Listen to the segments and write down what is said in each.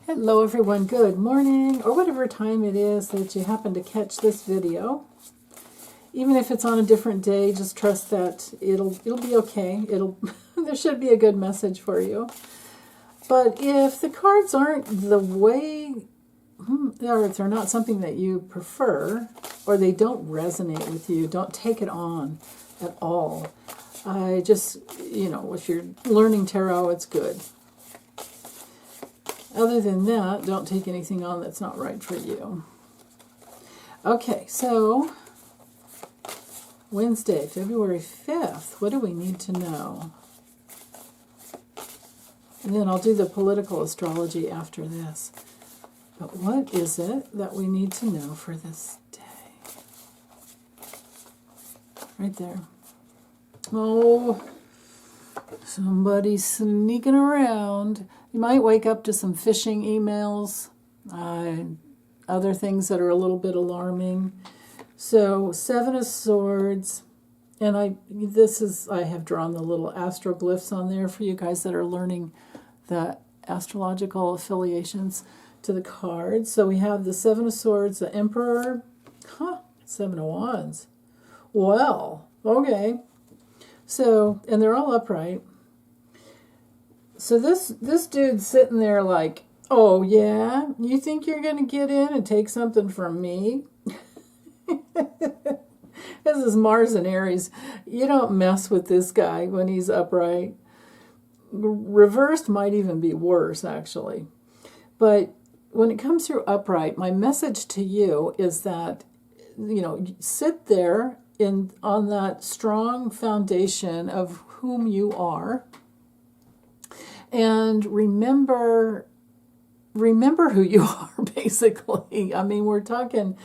Hello everyone, good morning, or whatever time it is that you happen to catch this video. Even if it's on a different day, just trust that it'll be okay. There should be a good message for you. But if the cards aren't the way, or if they're not something that you prefer, or they don't resonate with you, don't take it on at all. I just, if you're learning tarot, it's good. Other than that, don't take anything on that's not right for you. Okay, so Wednesday, February 5th, what do we need to know? And then I'll do the political astrology after this. But what is it that we need to know for this day? Right there. Oh, somebody's sneaking around. You might wake up to some phishing emails, other things that are a little bit alarming. So, Seven of Swords, and I have drawn the little astroglyphs on there for you guys that are learning the astrological affiliations to the cards. So we have the Seven of Swords, the Emperor, Seven of Wands. Well, okay. So, and they're all upright. So this dude's sitting there like, oh yeah, you think you're going to get in and take something from me? This is Mars and Aries. You don't mess with this guy when he's upright. Reversed might even be worse, actually. But when it comes through upright, my message to you is that, sit there on that strong foundation of whom you are. And remember who you are, basically. I mean, we're talking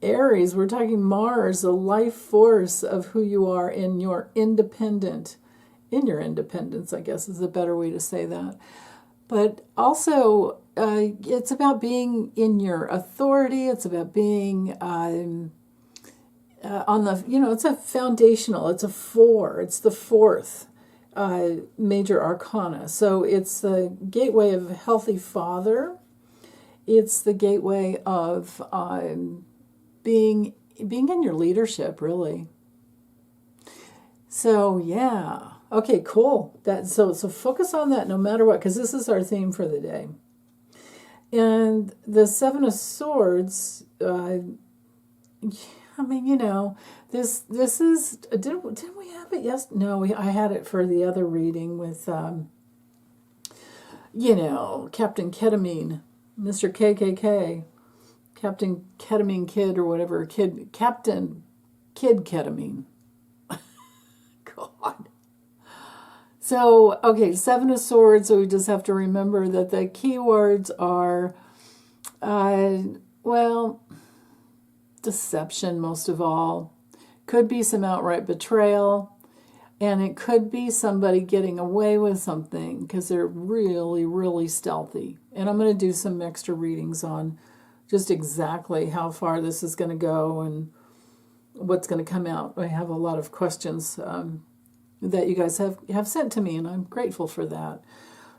Aries, we're talking Mars, the life force of who you are in your independence, I guess is a better way to say that. But also, it's about being in your authority. It's about being on the, it's a foundational, it's a 4, it's the 4th. Major arcana. So it's the gateway of a healthy father. It's the gateway of being in your leadership, really. So yeah, okay, cool. So focus on that no matter what, because this is our theme for the day. And the Seven of Swords. This is, didn't we have it? Yes, no, I had it for the other reading with, Captain Ketamine, Mr. KKK, Captain Ketamine Kid or whatever, Captain Kid Ketamine. God. So, okay, Seven of Swords, so we just have to remember that the keywords are, deception most of all. Could be some outright betrayal, and it could be somebody getting away with something because they're really, really stealthy. And I'm going to do some extra readings on just exactly how far this is going to go and what's going to come out. I have a lot of questions that you guys have sent to me, and I'm grateful for that.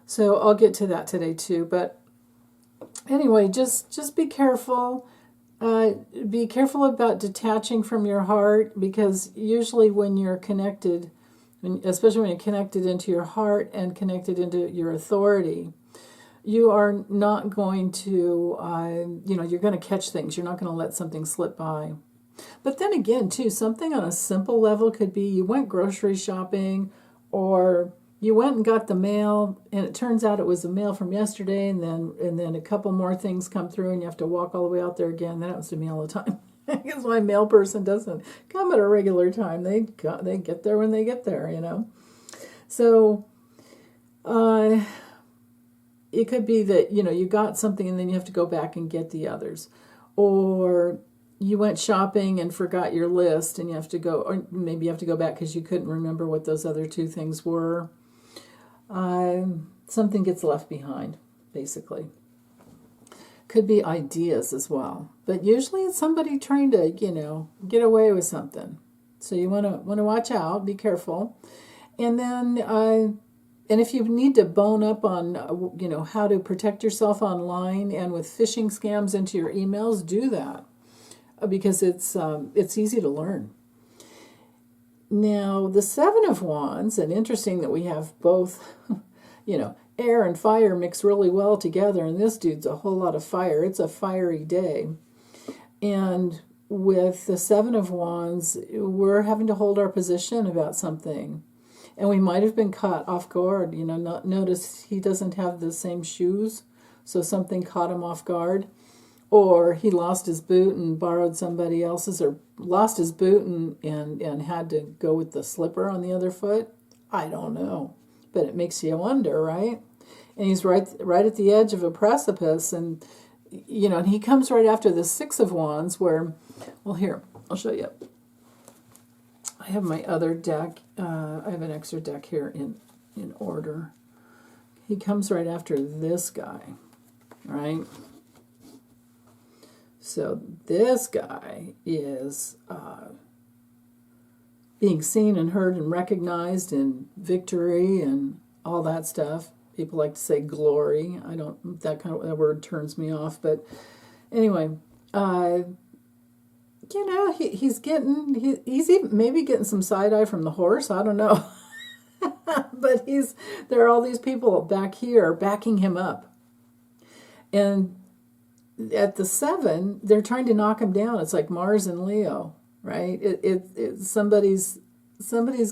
So I'll get to that today too. But anyway, just be careful. Be careful about detaching from your heart, because usually when you're connected, especially when you're connected into your heart and connected into your authority, you are not going to, you're going to catch things. You're not going to let something slip by. But then again, too, something on a simple level could be you went grocery shopping, or you went and got the mail, and it turns out it was the mail from yesterday, and then a couple more things come through, and you have to walk all the way out there again. That happens to me all the time. Because my mail person doesn't come at a regular time. They get there when they get there, So, it could be that, you got something, and then you have to go back and get the others. Or you went shopping and forgot your list, and you have to go, or maybe you have to go back because you couldn't remember what those other 2 things were. Something gets left behind, basically. Could be ideas as well, but usually it's somebody trying to, get away with something. So you want to watch out, be careful, and then And if you need to bone up on, how to protect yourself online and with phishing scams into your emails, do that because it's easy to learn. Now, the Seven of Wands, and interesting that we have both, air and fire mix really well together, and this dude's a whole lot of fire. It's a fiery day. And with the Seven of Wands, we're having to hold our position about something. And we might have been caught off guard. Notice he doesn't have the same shoes, so something caught him off guard. Or he lost his boot and borrowed somebody else's, or lost his boot and had to go with the slipper on the other foot. I don't know. But it makes you wonder, right? And he's right at the edge of a precipice, and and he comes right after the Six of Wands where, well, here, I'll show you. I have my other deck. I have an extra deck here in order. He comes right after this guy, right? So this guy is being seen and heard and recognized, and victory and all that stuff. People like to say glory. I don't. That word turns me off. But anyway, he's even maybe getting some side eye from the horse. I don't know. But there are all these people back here backing him up, and at the Seven, they're trying to knock him down. It's like Mars and Leo, right? Somebody's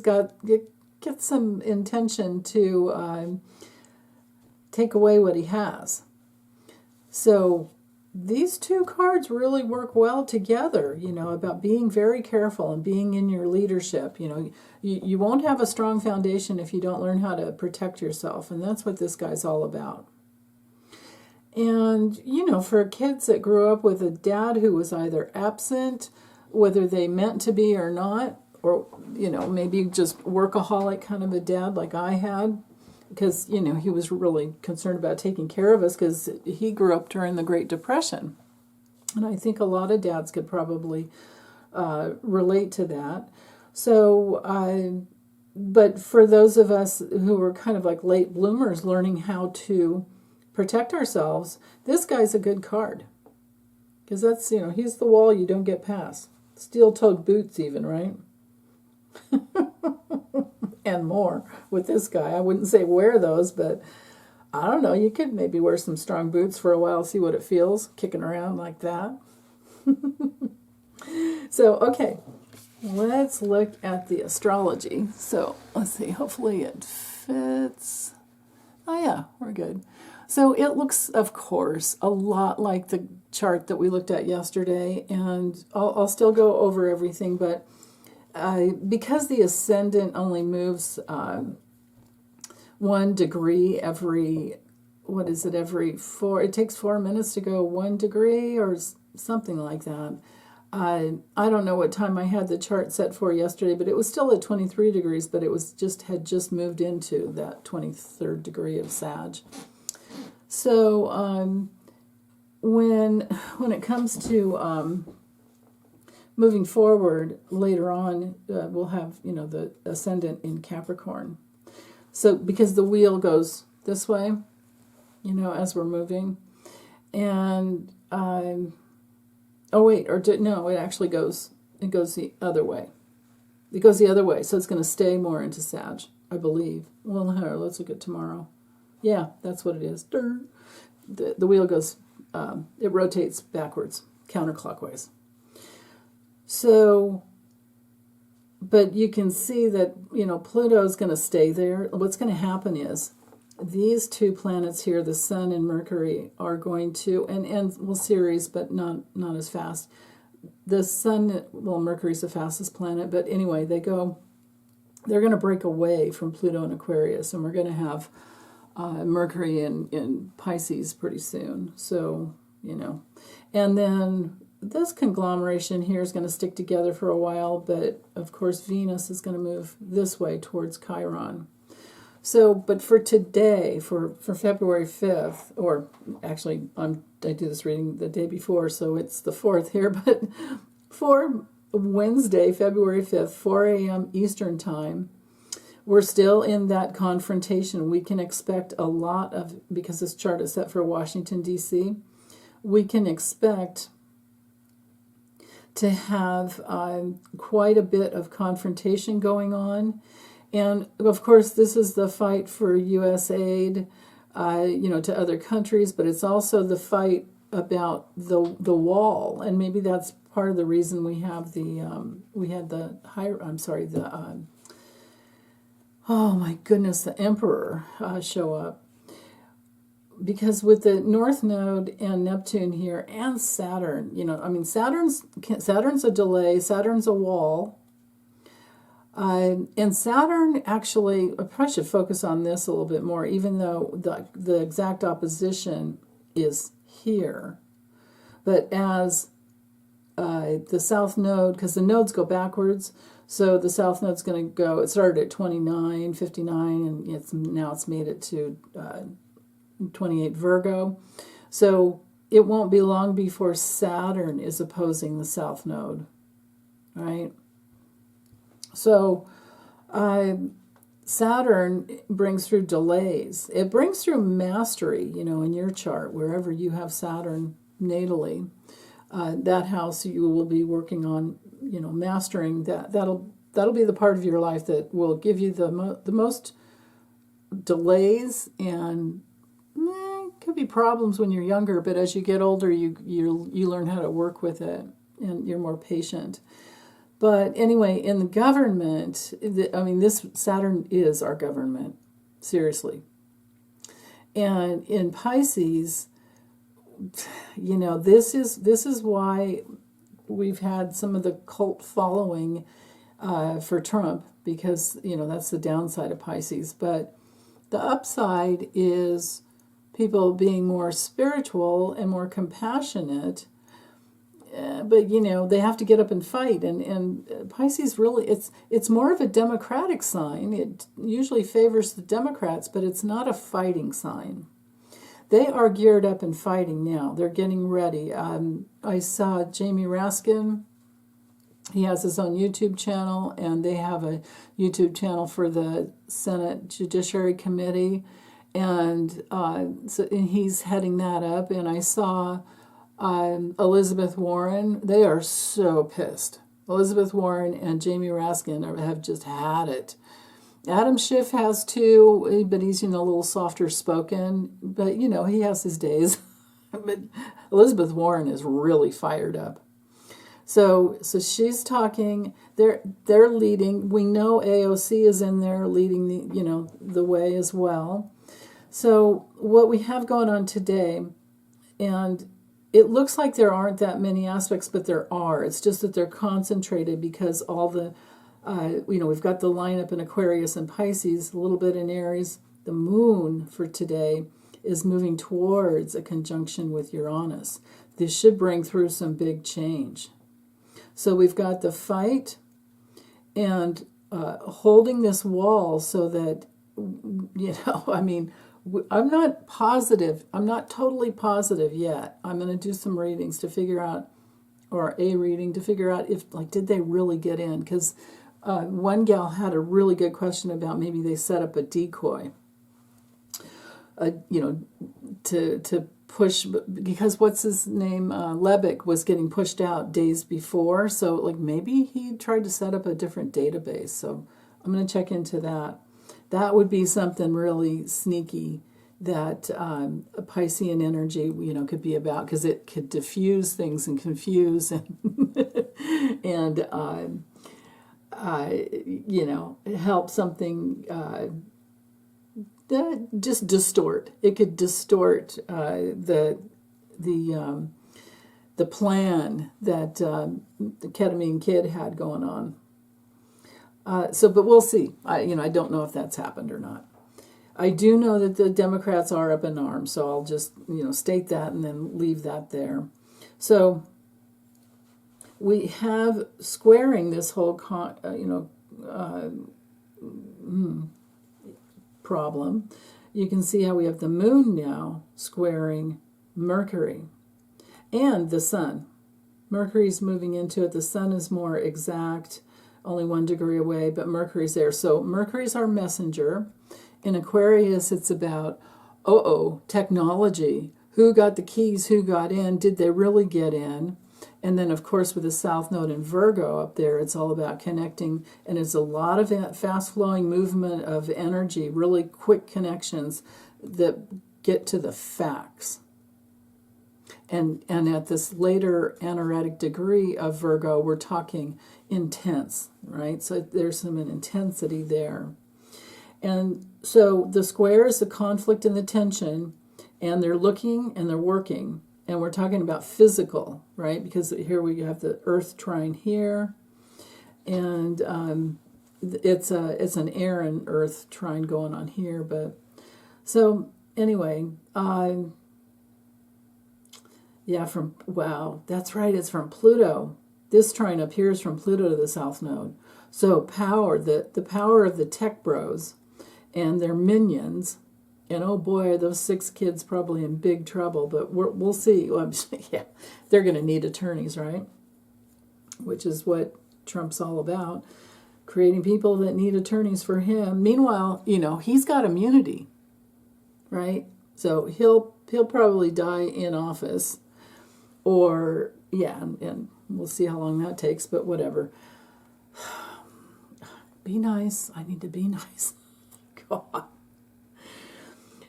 got get some intention to take away what he has. So these two cards really work well together, about being very careful and being in your leadership. You won't have a strong foundation if you don't learn how to protect yourself, and that's what this guy's all about. And, for kids that grew up with a dad who was either absent, whether they meant to be or not, or, maybe just workaholic kind of a dad like I had, because, he was really concerned about taking care of us because he grew up during the Great Depression. And I think a lot of dads could probably relate to that. So, but for those of us who were kind of like late bloomers learning how to protect ourselves, this guy's a good card. Because that's, he's the wall you don't get past. Steel-toed boots even, right? And more with this guy. I wouldn't say wear those, but I don't know. You could maybe wear some strong boots for a while, see what it feels, kicking around like that. So, okay. Let's look at the astrology. So, let's see. Hopefully it fits. Oh, yeah. We're good. So it looks, of course, a lot like the chart that we looked at yesterday, and I'll still go over everything, but because the ascendant only moves 1 degree every 4, it takes 4 minutes to go 1 degree or something like that. I don't know what time I had the chart set for yesterday, but it was still at 23 degrees, but it was had just moved into that 23rd degree of Sag. So when it comes to moving forward later on, we'll have the ascendant in Capricorn. So because the wheel goes this way, as we're moving, and it actually goes the other way. It goes the other way, so it's going to stay more into Sag, I believe. Well, here, let's look at tomorrow. Yeah, that's what it is. The wheel goes, it rotates backwards, counterclockwise. So, but you can see that, Pluto's going to stay there. What's going to happen is these two planets here, the Sun and Mercury, are going to, and Ceres, but not as fast. The Sun, Mercury's the fastest planet, but anyway, they're going to break away from Pluto and Aquarius, and we're going to have Mercury in Pisces pretty soon. So, and then this conglomeration here is going to stick together for a while, but of course Venus is going to move this way towards Chiron. So, but for today, for February 5th, or actually I do this reading the day before, so it's the 4th here, but for Wednesday, February 5th, 4 a.m. Eastern Time, we're still in that confrontation. We can expect a lot of, because this chart is set for Washington, D.C., we can expect to have quite a bit of confrontation going on. And of course, this is the fight for U.S. aid, to other countries, but it's also the fight about the wall, and maybe that's part of the reason we have the emperor show up, because with the North Node and Neptune here and Saturn, Saturn's a delay, Saturn's a wall. And Saturn, actually, I probably should focus on this a little bit more, even though the exact opposition is here. But as the South Node, because the nodes go backwards, so the South Node's going to go, it started at 29, and now it's made it to 28 Virgo. So it won't be long before Saturn is opposing the South Node, right? So Saturn brings through delays. It brings through mastery, in your chart, wherever you have Saturn natally. That house you will be working on, mastering that. That'll be the part of your life that will give you the most delays, and could be problems when you're younger, but as you get older, you learn how to work with it, and you're more patient. But anyway, in the government, this Saturn is our government, seriously. And in Pisces, this is why we've had some of the cult following for Trump, because that's the downside of Pisces. But the upside is people being more spiritual and more compassionate. But they have to get up and fight, and Pisces really, it's more of a democratic sign. It usually favors the Democrats, but it's not a fighting sign. They are geared up and fighting now. They're getting ready. I saw Jamie Raskin. He has his own YouTube channel, and they have a YouTube channel for the Senate Judiciary Committee, and he's heading that up. And I saw Elizabeth Warren. They are so pissed. Elizabeth Warren and Jamie Raskin have just had it. Adam Schiff has too, but he's a little softer spoken. But he has his days. But Elizabeth Warren is really fired up. So she's talking. They're leading. We know AOC is in there leading the way as well. So what we have going on today, and it looks like there aren't that many aspects, but there are. It's just that they're concentrated because all the, we've got the lineup in Aquarius and Pisces, a little bit in Aries. The moon for today is moving towards a conjunction with Uranus. This should bring through some big change. So we've got the fight and holding this wall so that, I'm not positive. I'm not totally positive yet. I'm going to do some readings to figure out, or a reading to figure out if, did they really get in? Because one gal had a really good question about maybe they set up a decoy, to push, because what's his name? Levick was getting pushed out days before. So, maybe he tried to set up a different database. So I'm going to check into that. That would be something really sneaky that a Piscean energy, could be about, because it could diffuse things and confuse and help something just distort. It could distort the plan that the Ketamine Kid had going on. But we'll see. I don't know if that's happened or not. I do know that the Democrats are up in arms, so I'll just, state that and then leave that there. So we have squaring this whole, problem. You can see how we have the moon now squaring Mercury and the sun. Mercury's moving into it. The sun is more exact. only 1 degree away, but Mercury's there. So Mercury's our messenger. In Aquarius, it's about, technology. Who got the keys? Who got in? Did they really get in? And then, of course, with the South Node in Virgo up there, it's all about connecting. And it's a lot of fast-flowing movement of energy, really quick connections that get to the facts. And at this later anaretic degree of Virgo, we're talking intense, right? So there's some intensity there. And so the square is the conflict and the tension, and they're looking and they're working. And we're talking about physical, right? Because here we have the Earth trine here, and it's an air and Earth trine going on here. But so anyway, that's right. It's from Pluto. This trine up here is from Pluto to the South Node. So power, the power of the tech bros and their minions. And oh boy, are those 6 kids probably in big trouble, but we'll see. Well, yeah, they're going to need attorneys, right? Which is what Trump's all about, creating people that need attorneys for him. Meanwhile, he's got immunity, right? So he'll probably die in office, or, and we'll see how long that takes, but whatever. Be nice. I need to be nice. God.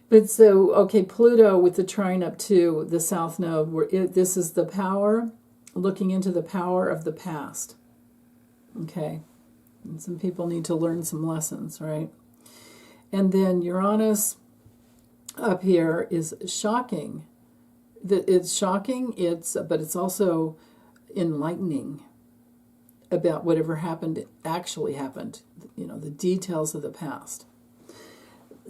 But so, okay, Pluto with the trine up to the South Node, this is the power, looking into the power of the past. Okay, and some people need to learn some lessons, right? And then Uranus up here is shocking. It's shocking, but it's also enlightening about whatever actually happened, the details of the past.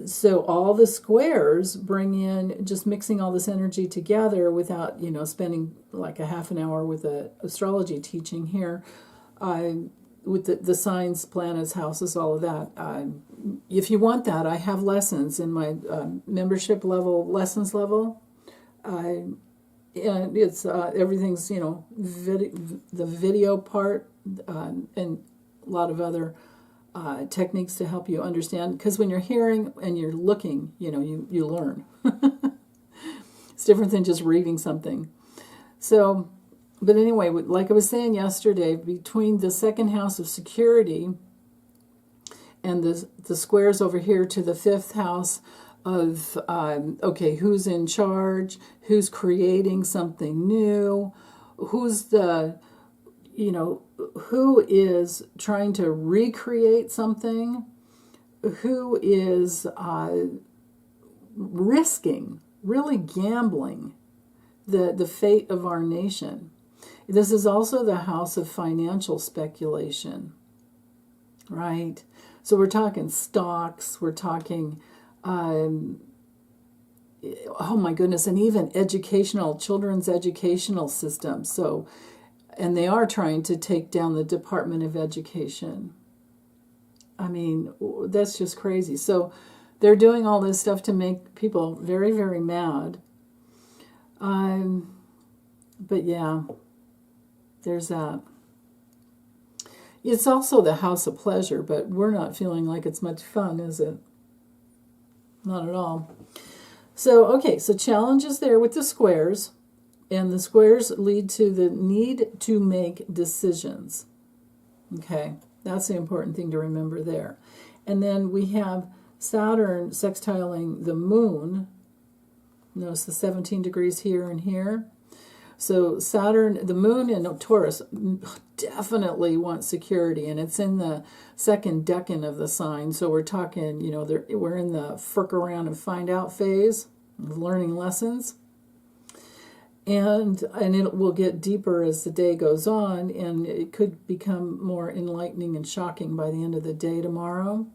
So all the squares bring in, just mixing all this energy together without, spending like a half an hour with a astrology teaching here, with the signs, planets, houses, all of that. If you want that, I have lessons in my membership level, lessons level. And it's everything's, the video part, and a lot of other techniques to help you understand, because when you're hearing and you're looking, you learn. It's different than just reading something. So, but anyway, like I was saying yesterday, between the second house of security and the squares over here to the 5th house of, who's in charge, who's creating something new, who's who is trying to recreate something, who is risking, really gambling the fate of our nation. This is also the house of financial speculation, right? So we're talking stocks, we're talking, oh my goodness, and even children's educational systems. So, and they are trying to take down the Department of Education. I mean, that's just crazy. So they're doing all this stuff to make people very, very mad. But yeah, there's that. It's also the house of pleasure, but we're not feeling like it's much fun, is it? Not at all. So, okay, so challenges there with the squares. And the squares lead to the need to make decisions. Okay, that's the important thing to remember there. And then we have Saturn sextiling the moon. Notice the 17 degrees here and here. So Saturn, the moon in Taurus definitely wants security, and it's in the second decan of the sign. So we're talking, we're in the frick around and find out phase of learning lessons. And it will get deeper as the day goes on, and it could become more enlightening and shocking by the end of the day tomorrow.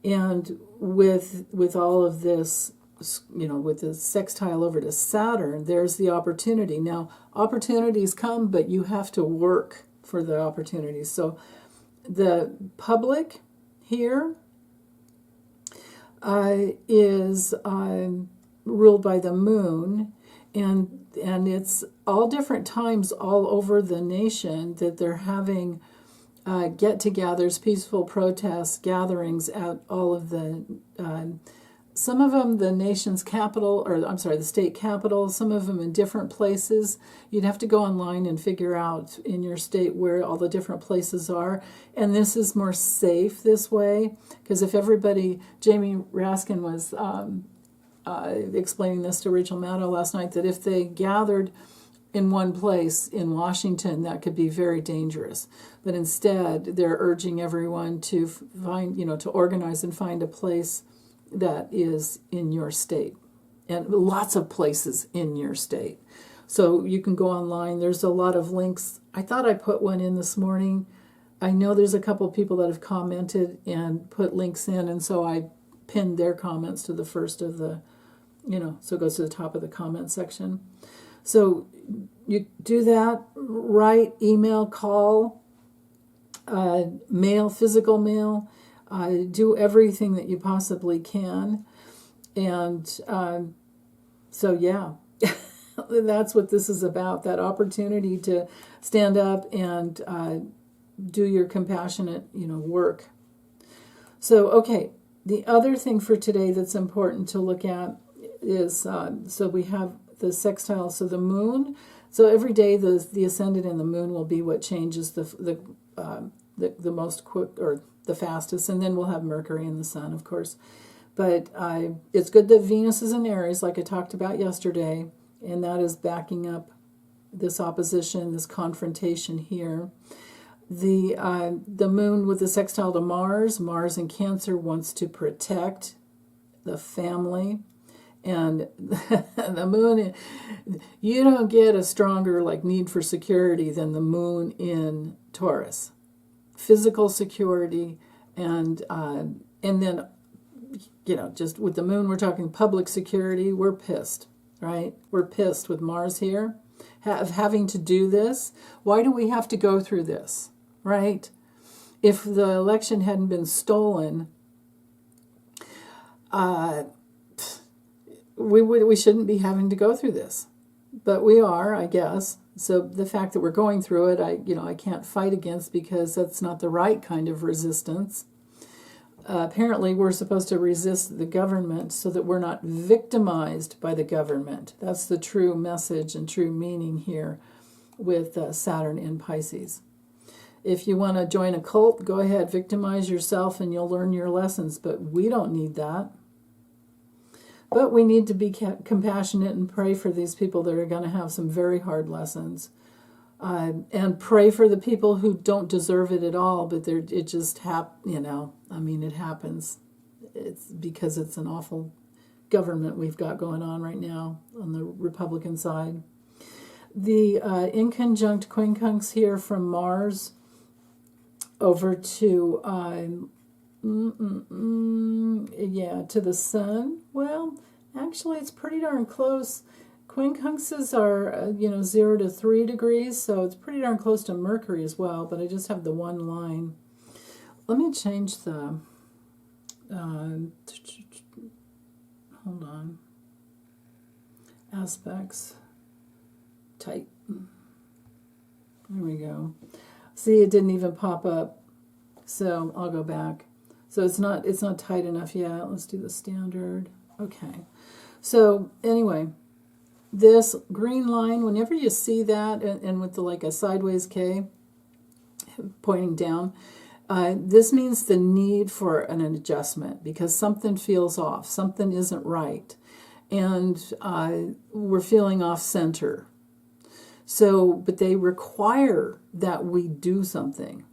And with all of this, with the sextile over to Saturn, there's the opportunity. Now, opportunities come, but you have to work for the opportunities. So the public here is ruled by the moon, and it's all different times all over the nation that they're having get-togethers, peaceful protests, gatherings at all of the, some of them the nation's capital, or I'm sorry, the state capital, some of them in different places. You'd have to go online and figure out in your state where all the different places are. And this is more safe this way, because if everybody, Jamie Raskin was explaining this to Rachel Maddow last night, that if they gathered in one place in Washington, that could be very dangerous. But instead, they're urging everyone to find, to organize and find a place that is in your state, and lots of places in your state. So you can go online. There's a lot of links. I thought I put one in this morning. I know there's a couple of people that have commented and put links in, and so I pinned their comments to the first of the, so it goes to the top of the comment section. So you do that, write, email, call, mail, physical mail, do everything that you possibly can. And so, yeah, that's what this is about, that opportunity to stand up and do your compassionate, work. So, okay, the other thing for today that's important to look at is, so we have the sextile, so the moon. So every day the ascendant and the moon will be what changes the most quick, or the fastest, and then we'll have Mercury and the Sun, of course. But it's good that Venus is in Aries, like I talked about yesterday, and that is backing up this opposition, this confrontation here. The moon with the sextile to Mars in Cancer wants to protect the family. And the moon, you don't get a stronger need for security than the moon in Taurus. Physical security, and then, just with the moon, we're talking public security. We're pissed, right? We're pissed with Mars here, having to do this. Why do we have to go through this, right? If the election hadn't been stolen, we shouldn't be having to go through this, but we are, I guess. So the fact that we're going through it, I can't fight against, because that's not the right kind of resistance. Apparently, we're supposed to resist the government so that we're not victimized by the government. That's the true message and true meaning here with Saturn in Pisces. If you want to join a cult, go ahead, victimize yourself, and you'll learn your lessons. But we don't need that. But we need to be compassionate and pray for these people that are going to have some very hard lessons. And pray for the people who don't deserve it at all, but it just it happens. It's because it's an awful government we've got going on right now on the Republican side. The inconjunct quincunx here from Mars over to to the Sun. Well, actually, it's pretty darn close. Quincunxes are 0 to 3 degrees, so it's pretty darn close to Mercury as well. But I just have the one line. Let me change the. Hold on. Aspects. Tight. There we go. See, it didn't even pop up. So I'll go back. So it's not tight enough yet. Let's do the standard. Okay. So anyway, this green line, whenever you see that, and with a sideways K pointing down, this means the need for an adjustment, because something feels off. Something isn't right. And we're feeling off center. So, but they require that we do something.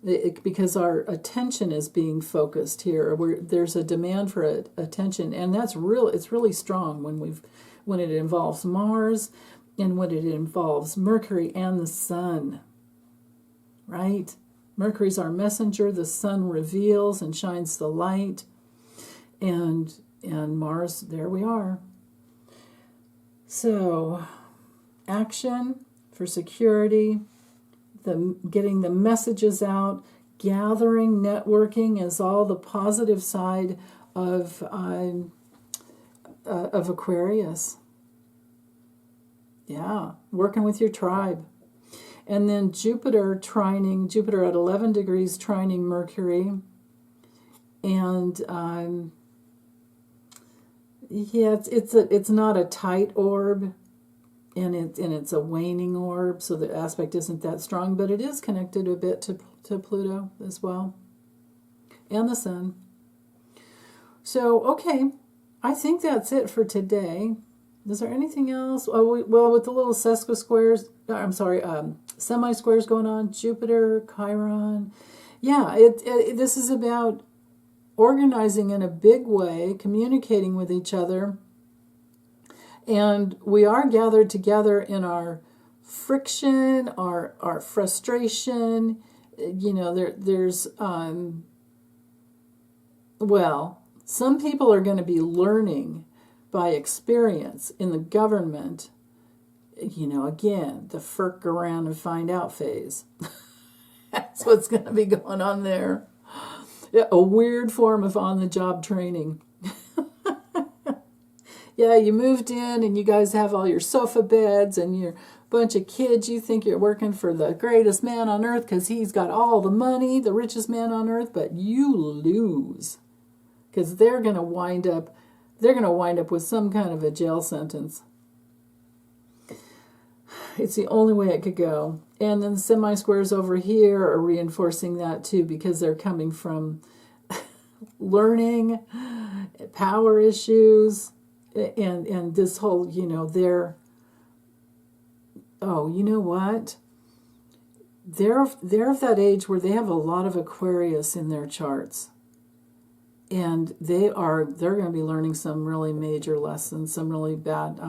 Because our attention is being focused here. There's a demand for attention, and it's really strong when it involves Mars and when it involves Mercury and the Sun. Right? Mercury's our messenger. The Sun reveals and shines the light, and Mars. There we are. So, action for security. Getting the messages out, gathering, networking is all the positive side of Aquarius. Yeah, working with your tribe. And then Jupiter at 11 degrees trining Mercury. And yeah, it's not a tight orb, and it's a waning orb, so the aspect isn't that strong, but it is connected a bit to Pluto as well, and the Sun. So, okay, I think that's it for today. Is there anything else? Oh, well, with the little semi-squares going on, Jupiter, Chiron. Yeah, this is about organizing in a big way, communicating with each other. And we are gathered together in our friction, our frustration. You know, there's some people are going to be learning by experience in the government. You know, again, the FERC around and find out phase. That's what's going to be going on there. A weird form of on-the-job training. Yeah, you moved in and you guys have all your sofa beds and your bunch of kids. You think you're working for the greatest man on earth because he's got all the money, the richest man on earth, but you lose because they're going to wind up with some kind of a jail sentence. It's the only way it could go. And then the semi-squares over here are reinforcing that too, because they're coming from learning, power issues, and this whole, you know, you know what? They're of that age where they have a lot of Aquarius in their charts. And they're going to be learning some really major lessons, some really bad,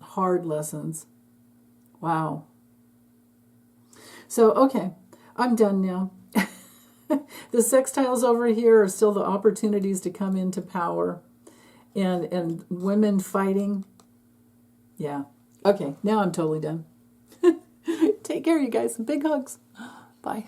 hard lessons. Wow. So, okay, I'm done now. The sextiles over here are still the opportunities to come into power and women fighting. Yeah. Okay, now I'm totally done. Take care, you guys. Big hugs. Bye.